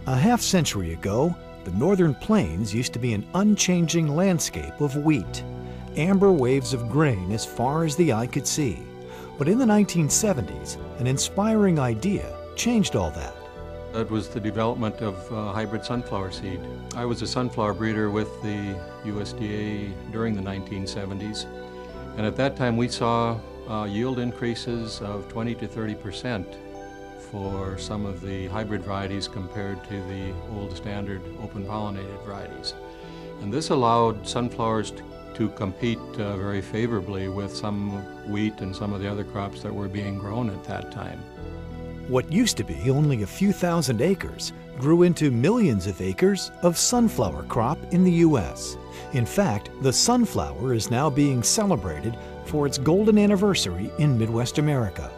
A half-century ago, the northern plains used to be an unchanging landscape of wheat, amber waves of grain as far as the eye could see. But in the 1970s, an inspiring idea changed all that. It was the development of hybrid sunflower seed. I was a sunflower breeder with the USDA during the 1970s, and at that time we saw yield increases of 20 to 30% for some of the hybrid varieties compared to the old standard open pollinated varieties. And this allowed sunflowers to compete very favorably with some wheat and some of the other crops that were being grown at that time. What used to be only a few thousand acres grew into millions of acres of sunflower crop in the U.S. In fact, the sunflower is now being celebrated for its golden anniversary in Midwest America,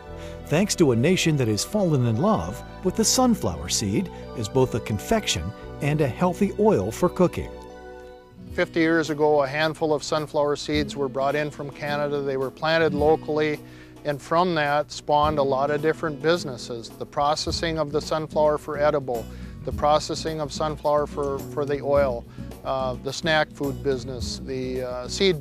thanks to a nation that has fallen in love with the sunflower seed as both a confection and a healthy oil for cooking. 50 years ago, a handful of sunflower seeds were brought in from Canada. They were planted locally, and from that spawned a lot of different businesses. The processing of the sunflower for edible, the processing of sunflower for the oil, the snack food business, the seed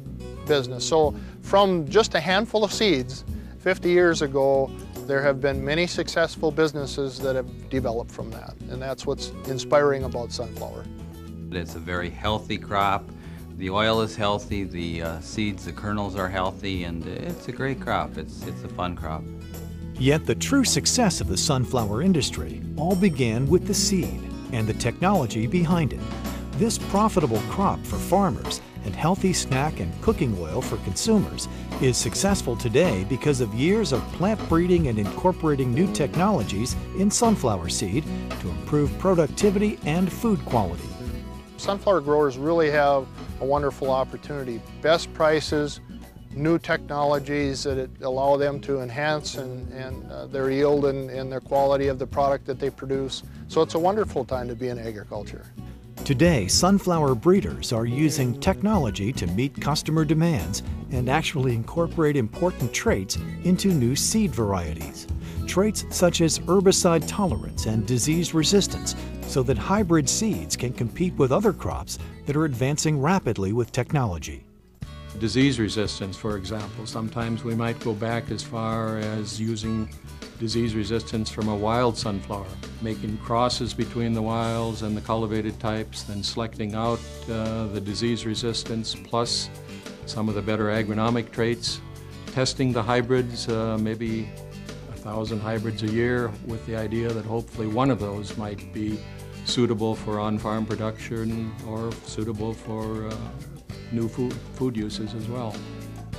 business. So from just a handful of seeds 50 years ago, there have been many successful businesses that have developed from that, and that's what's inspiring about sunflower. It's a very healthy crop. The oil is healthy, the seeds, the kernels are healthy, and it's a great crop. It's a fun crop. Yet the true success of the sunflower industry all began with the seed and the technology behind it. This profitable crop for farmers and healthy snack and cooking oil for consumers is successful today because of years of plant breeding and incorporating new technologies in sunflower seed to improve productivity and food quality. Sunflower growers really have a wonderful opportunity. Best prices, new technologies that allow them to enhance their yield and their quality of the product that they produce. So it's a wonderful time to be in agriculture. Today, sunflower breeders are using technology to meet customer demands and actually incorporate important traits into new seed varieties. Traits such as herbicide tolerance and disease resistance, so that hybrid seeds can compete with other crops that are advancing rapidly with technology. Disease resistance, for example. Sometimes we might go back as far as using disease resistance from a wild sunflower, making crosses between the wilds and the cultivated types, then selecting out the disease resistance plus some of the better agronomic traits, testing the hybrids, maybe 1,000 hybrids a year, with the idea that hopefully one of those might be suitable for on-farm production or suitable for new food uses as well.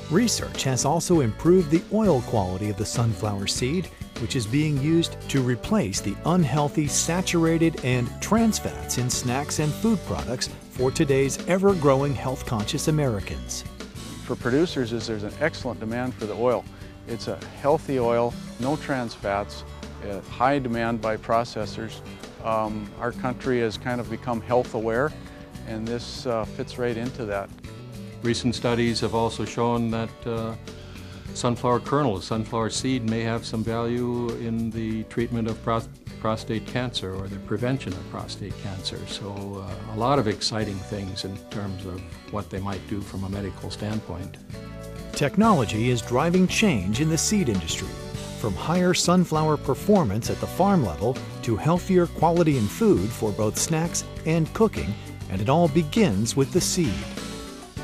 Research has also improved the oil quality of the sunflower seed, which is being used to replace the unhealthy saturated and trans fats in snacks and food products for today's ever-growing health-conscious Americans. For producers, there's an excellent demand for the oil. It's a healthy oil, no trans fats, high demand by processors. Our country has kind of become health aware, and this fits right into that. Recent studies have also shown that sunflower kernels, sunflower seed, may have some value in the treatment of prostate cancer or the prevention of prostate cancer. So a lot of exciting things in terms of what they might do from a medical standpoint. Technology is driving change in the seed industry, from higher sunflower performance at the farm level to healthier quality in food for both snacks and cooking, and it all begins with the seed.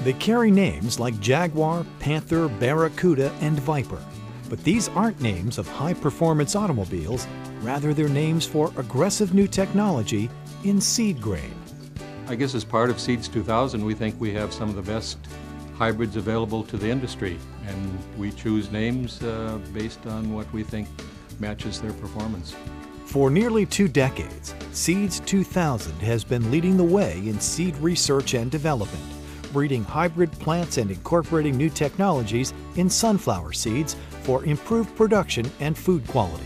They carry names like Jaguar, Panther, Barracuda, and Viper, but these aren't names of high-performance automobiles, rather they're names for aggressive new technology in seed grain. I guess as part of Seeds 2000, we think we have some of the best hybrids available to the industry, and we choose names based on what we think matches their performance. For nearly 2 decades, Seeds 2000 has been leading the way in seed research and development, breeding hybrid plants and incorporating new technologies in sunflower seeds for improved production and food quality.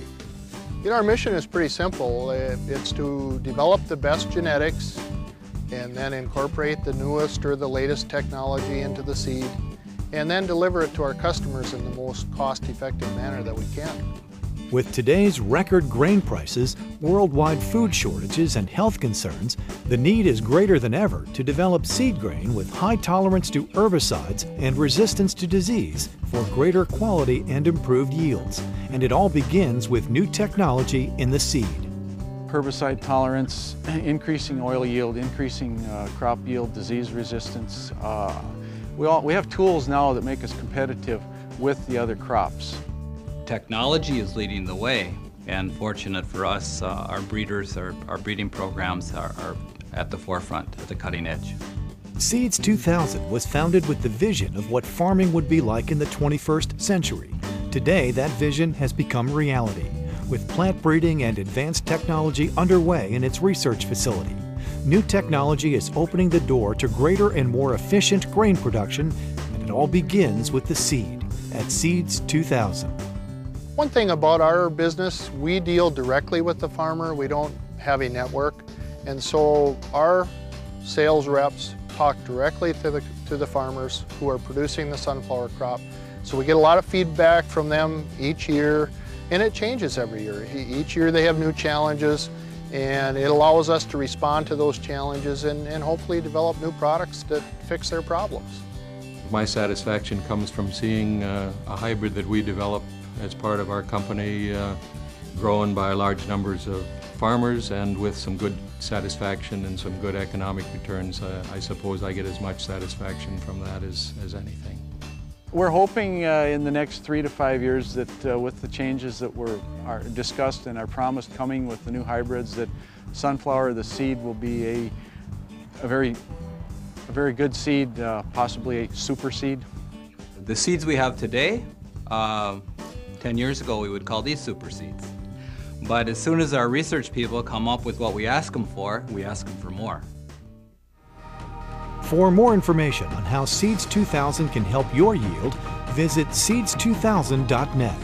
Our mission is pretty simple. It's to develop the best genetics and then incorporate the newest or the latest technology into the seed, and then deliver it to our customers in the most cost-effective manner that we can. With today's record grain prices, worldwide food shortages, and health concerns, the need is greater than ever to develop seed grain with high tolerance to herbicides and resistance to disease for greater quality and improved yields. And it all begins with new technology in the seed. Herbicide tolerance, increasing oil yield, increasing crop yield, disease resistance. We have tools now that make us competitive with the other crops. Technology is leading the way, and fortunate for us, our breeders, our breeding programs are at the forefront, at the cutting edge. Seeds 2000 was founded with the vision of what farming would be like in the 21st century. Today, that vision has become reality, with plant breeding and advanced technology underway in its research facility. New technology is opening the door to greater and more efficient grain production, and it all begins with the seed at Seeds 2000. One thing about our business, we deal directly with the farmer. We don't have a network, and so our sales reps talk directly to the farmers who are producing the sunflower crop. So we get a lot of feedback from them each year, and it changes every year. Each year they have new challenges, and it allows us to respond to those challenges and hopefully develop new products that fix their problems. My satisfaction comes from seeing a hybrid that we developed as part of our company grown by large numbers of farmers, and with some good satisfaction and some good economic returns. I suppose I get as much satisfaction from that as anything. We're hoping in the next 3 to 5 years that with the changes that are discussed and are promised coming with the new hybrids, that sunflower, the seed, will be a very good seed, possibly a super seed. The seeds we have today, 10 years ago we would call these super seeds. But as soon as our research people come up with what we ask them for, we ask them for more. For more information on how Seeds 2000 can help your yield, visit seeds2000.net.